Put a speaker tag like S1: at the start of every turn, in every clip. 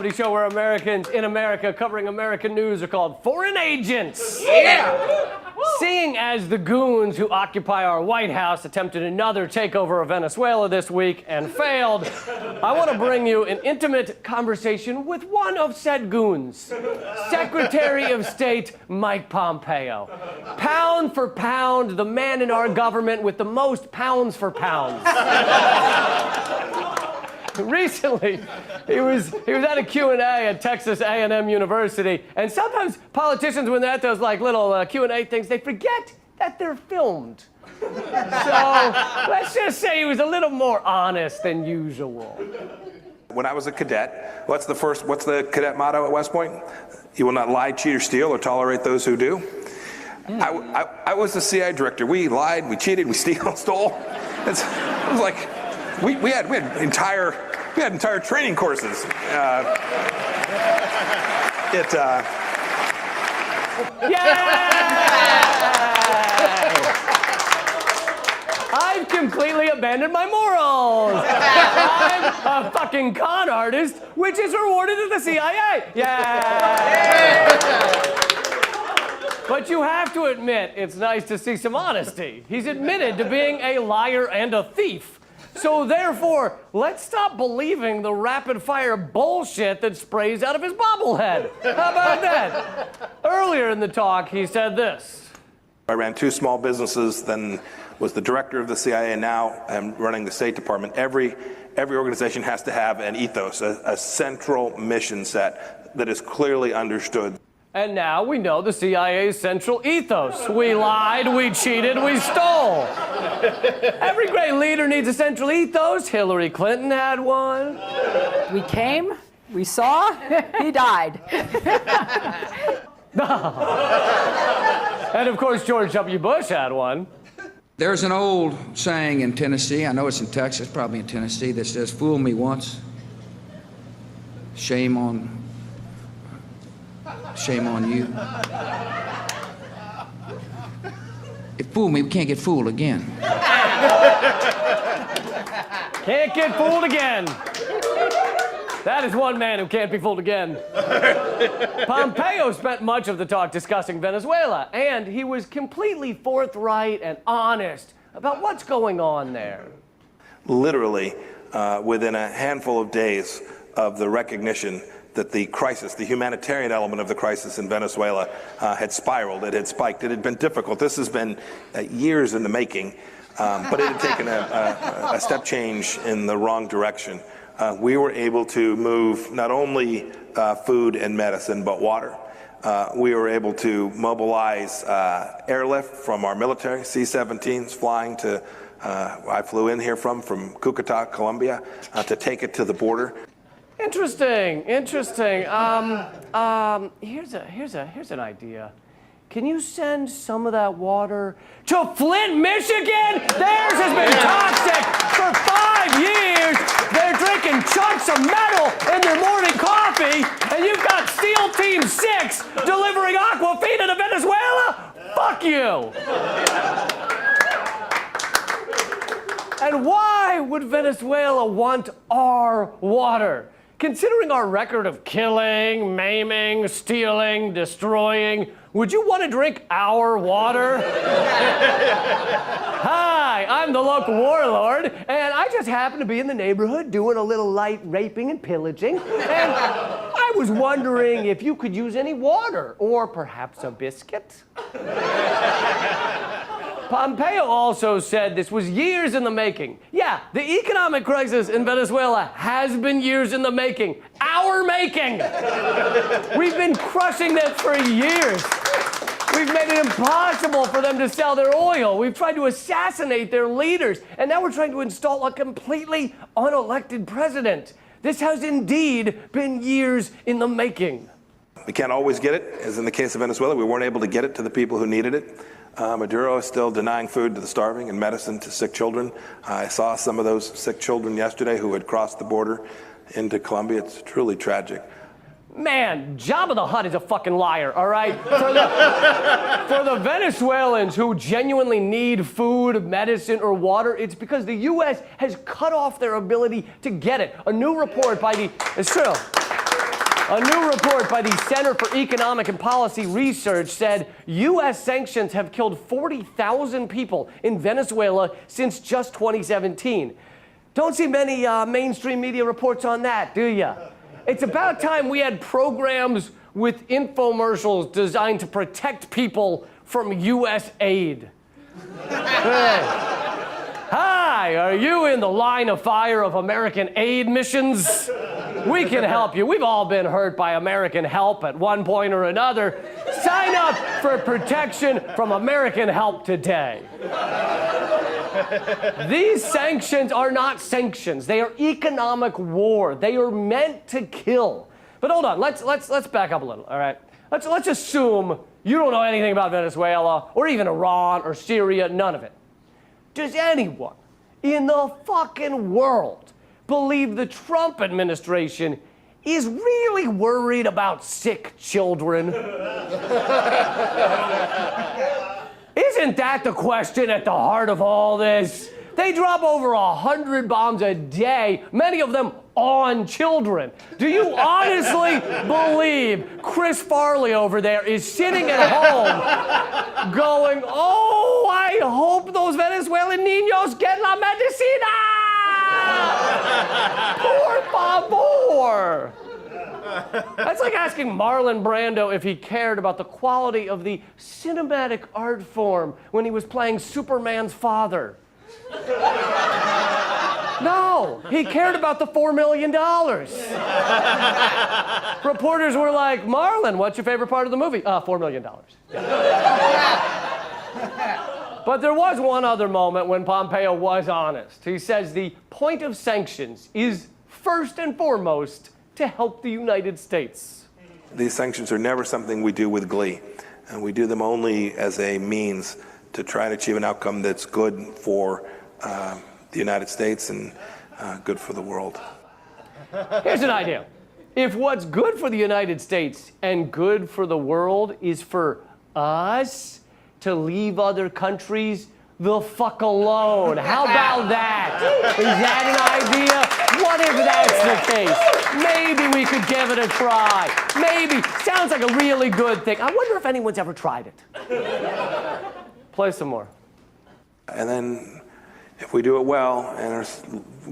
S1: reality show where Americans in America covering American news are called foreign agents.
S2: Yeah!
S1: Seeing as the goons who occupy our White House attempted another takeover of Venezuela this week and failed, I want to bring you an intimate conversation with one of said goons, Secretary of State Mike Pompeo. Pound for pound, the man in our government with the most pounds for pounds. Recently, he was at a Q&A at Texas A&M University, and sometimes politicians, when they're at those like little Q&A things, they forget that they're filmed. So let's just say he was a little more honest than usual.
S2: When I was a cadet, what's the cadet motto at West Point? You will not lie, cheat, or steal, or tolerate those who do. I was the CIA director. We lied, we cheated, we stole. It was like we had entire training courses.
S1: I've completely abandoned my morals. I'm a fucking con artist, which is rewarded at the CIA. But you have to admit, it's nice to see some honesty. He's admitted to being a liar and a thief. So therefore, let's stop believing the rapid-fire bullshit that sprays out of his bobblehead. How about that? Earlier in the talk, he said this.
S2: I ran 2 small businesses, then was the director of the CIA, and now I'm running the State Department. Every organization has to have an ethos, a central mission set that is clearly understood.
S1: And now we know the CIA's central ethos. We lied, we cheated, we stole. Every great leader needs a central ethos. Hillary Clinton had one.
S3: We came, we saw, he died.
S1: And of course, George W. Bush had one.
S4: There's an old saying in Tennessee, I know it's in Texas, probably in Tennessee, that says, fool me once, shame on you. If fool me, we can't get fooled again.
S1: Can't get fooled again. That is one man who can't be fooled again. Pompeo spent much of the talk discussing Venezuela, and he was completely forthright and honest about what's going on there.
S2: Literally, within a handful of days of the recognition that the crisis, the humanitarian element of the crisis in Venezuela had spiraled, it had spiked, it had been difficult. This has been years in the making, but it had taken a step change in the wrong direction. We were able to move not only food and medicine, but water. We were able to mobilize airlift from our military, C-17s flying to, I flew in here from Cucuta, Colombia, to take it to the border.
S1: Interesting. Here's an idea. Can you send some of that water to Flint, Michigan? Theirs has been toxic for 5 years. They're drinking chunks of metal in their morning coffee, and you've got SEAL Team 6 delivering Aquafina to Venezuela? Fuck you. And why would Venezuela want our water? Considering our record of killing, maiming, stealing, destroying, would you want to drink our water? Hi, I'm the local warlord, and I just happen to be in the neighborhood doing a little light raping and pillaging, and I was wondering if you could use any water, or perhaps a biscuit? Pompeo also said this was years in the making. Yeah, the economic crisis in Venezuela has been years in the making. Our making! We've been crushing them for years. We've made it impossible for them to sell their oil. We've tried to assassinate their leaders. And now we're trying to install a completely unelected president. This has indeed been years in the making.
S2: We can't always get it, as in the case of Venezuela. We weren't able to get it to the people who needed it. Maduro is still denying food to the starving and medicine to sick children. I saw some of those sick children yesterday who had crossed the border into Colombia. It's truly tragic.
S1: Man, Jabba the Hutt is a fucking liar, all right? For the Venezuelans who genuinely need food, medicine, or water, it's because the U.S. has cut off their ability to get it. A new report by the... It's true. A new report by the Center for Economic and Policy Research said U.S. sanctions have killed 40,000 people in Venezuela since just 2017. Don't see many mainstream media reports on that, do you? It's about time we had programs with infomercials designed to protect people from U.S. aid. Hey. Hi, are you in the line of fire of American aid missions? We can help you. We've all been hurt by American help at one point or another. Sign up for protection from American help today. These sanctions are not sanctions. They are economic war. They are meant to kill. But hold on, let's back up a little, all right? Let's assume you don't know anything about Venezuela or even Iran or Syria, none of it. Does anyone in the fucking world believe the Trump administration is really worried about sick children? Isn't that the question at the heart of all this? They drop over 100 bombs a day, many of them on children. Do you honestly believe Chris Farley over there is sitting at home going, oh, I hope those Venezuelan niños get la medicina? Por favor. That's like asking Marlon Brando if he cared about the quality of the cinematic art form when he was playing Superman's father. No, he cared about the $4 million. Reporters were like, Marlon, what's your favorite part of the movie? $4 million. But there was one other moment when Pompeo was honest. He says the point of sanctions is first and foremost to help the United States.
S2: These sanctions are never something we do with glee, and we do them only as a means to try and achieve an outcome that's good for the United States and good for the world.
S1: Here's an idea. If what's good for the United States and good for the world is for us to leave other countries the fuck alone, how about that? Is that an idea? What if that's the case? Maybe we could give it a try. Maybe. Sounds like a really good thing. I wonder if anyone's ever tried it. Play some more.
S2: And then if we do it well and are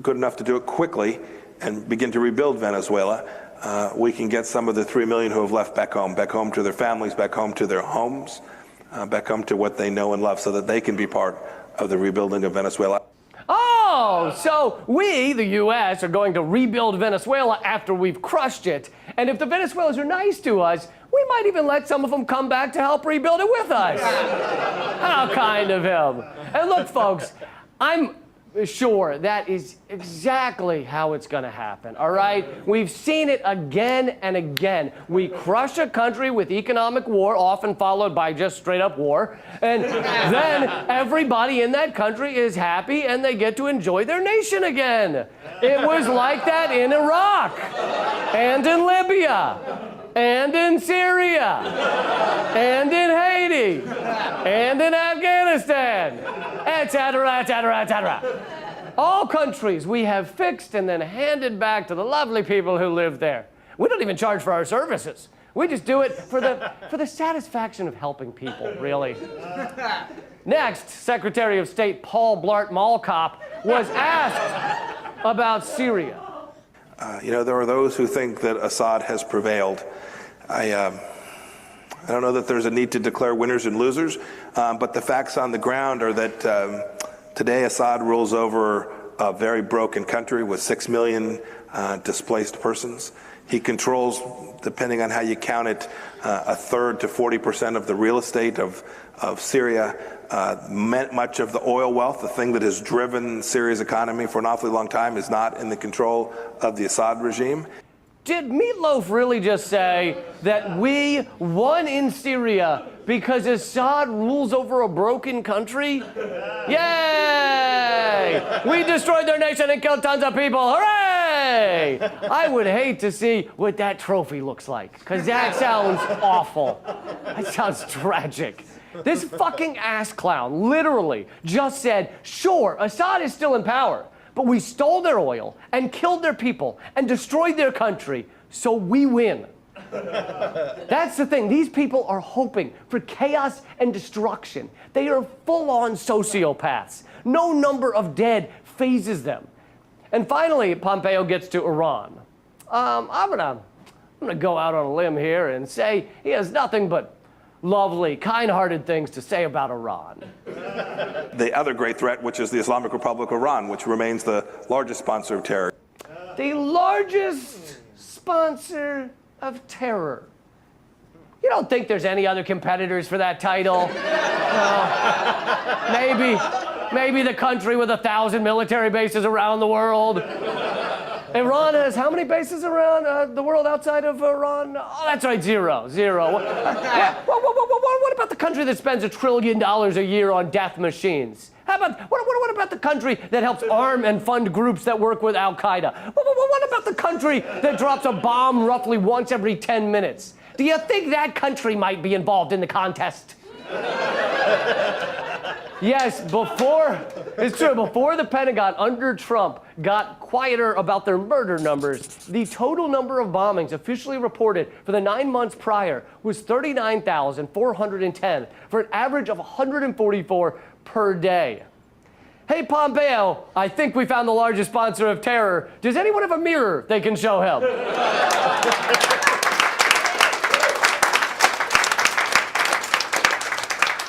S2: good enough to do it quickly and begin to rebuild Venezuela, we can get some of the 3 million who have left back home to their families, back home to their homes, back home to what they know and love so that they can be part of the rebuilding of Venezuela.
S1: Oh, so we, the U.S., are going to rebuild Venezuela after we've crushed it. And if the Venezuelans are nice to us, we might even let some of them come back to help rebuild it with us. How kind of him. And look, folks, I'm sure that is exactly how it's going to happen, all right? We've seen it again and again. We crush a country with economic war, often followed by just straight up war, and then everybody in that country is happy and they get to enjoy their nation again. It was like that in Iraq, and in Libya, and in Syria, and in Haiti, and in Afghanistan, etc., etc., etc. All countries we have fixed and then handed back to the lovely people who live there. We don't even charge for our services. We just do it for the satisfaction of helping people, really. Next, Secretary of State Paul Blart Mall Cop was asked about Syria.
S2: There are those who think that Assad has prevailed. I don't know that there's a need to declare winners and losers, but the facts on the ground are that today Assad rules over a very broken country with 6 million displaced persons. He controls, depending on how you count it, a third to 40% of the real estate of Syria. Much of the oil wealth, the thing that has driven Syria's economy for an awfully long time, is not in the control of the Assad regime.
S1: Did Meatloaf really just say that we won in Syria because Assad rules over a broken country? Yay! We destroyed their nation and killed tons of people. Hooray! I would hate to see what that trophy looks like, because that sounds awful. That sounds tragic. This fucking ass clown literally just said, sure, Assad is still in power, but we stole their oil and killed their people and destroyed their country so we win. That's the thing. These people are hoping for chaos and destruction. They are full-on sociopaths. No number of dead phases them. And finally, Pompeo gets to Iran. I'm gonna go out on a limb here and say he has nothing but lovely, kind-hearted things to say about Iran.
S2: The other great threat, which is the Islamic Republic of Iran, which remains the largest sponsor of terror.
S1: The largest sponsor of terror. You don't think there's any other competitors for that title? Maybe the country with 1,000 military bases around the world. Iran has how many bases around the world outside of Iran? Oh, that's right, zero. What about the country that spends $1 trillion a year on death machines? How about what about the country that helps arm and fund groups that work with Al Qaeda? What about the country that drops a bomb roughly once every 10 minutes? Do you think that country might be involved in the contest? Yes, it's true, before the Pentagon under Trump got quieter about their murder numbers, the total number of bombings officially reported for the 9 months prior was 39,410 for an average of 144 per day. Hey, Pompeo, I think we found the largest sponsor of terror. Does anyone have a mirror they can show him?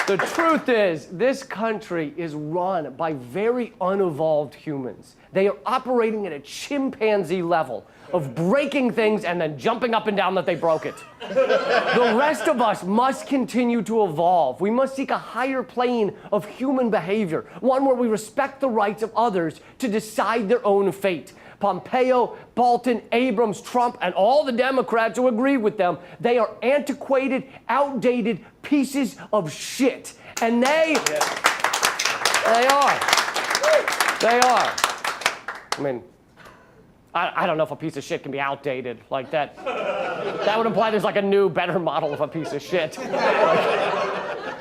S1: The truth is, this country is run by very unevolved humans. They are operating at a chimpanzee level of breaking things and then jumping up and down that they broke it. The rest of us must continue to evolve. We must seek a higher plane of human behavior, one where we respect the rights of others to decide their own fate. Pompeo, Bolton, Abrams, Trump, and all the Democrats who agree with them, they are antiquated, outdated pieces of shit. And they are. I mean, I don't know if a piece of shit can be outdated like that. That would imply there's like a new, better model of a piece of shit.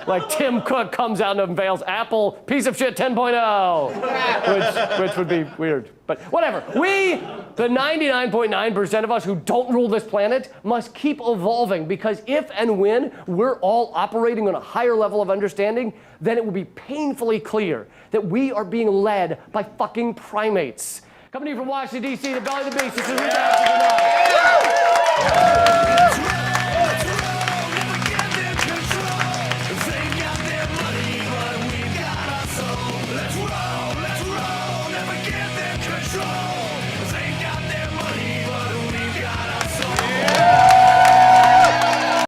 S1: Like Tim Cook comes out and unveils Apple piece of shit 10.0, which would be weird. But whatever. We, the 99.9% of us who don't rule this planet, must keep evolving, because if and when we're all operating on a higher level of understanding, then it will be painfully clear that we are being led by fucking primates. Coming to you from Washington, D.C., the belly of the beast. This is Rich
S5: Let's roll, never give them control.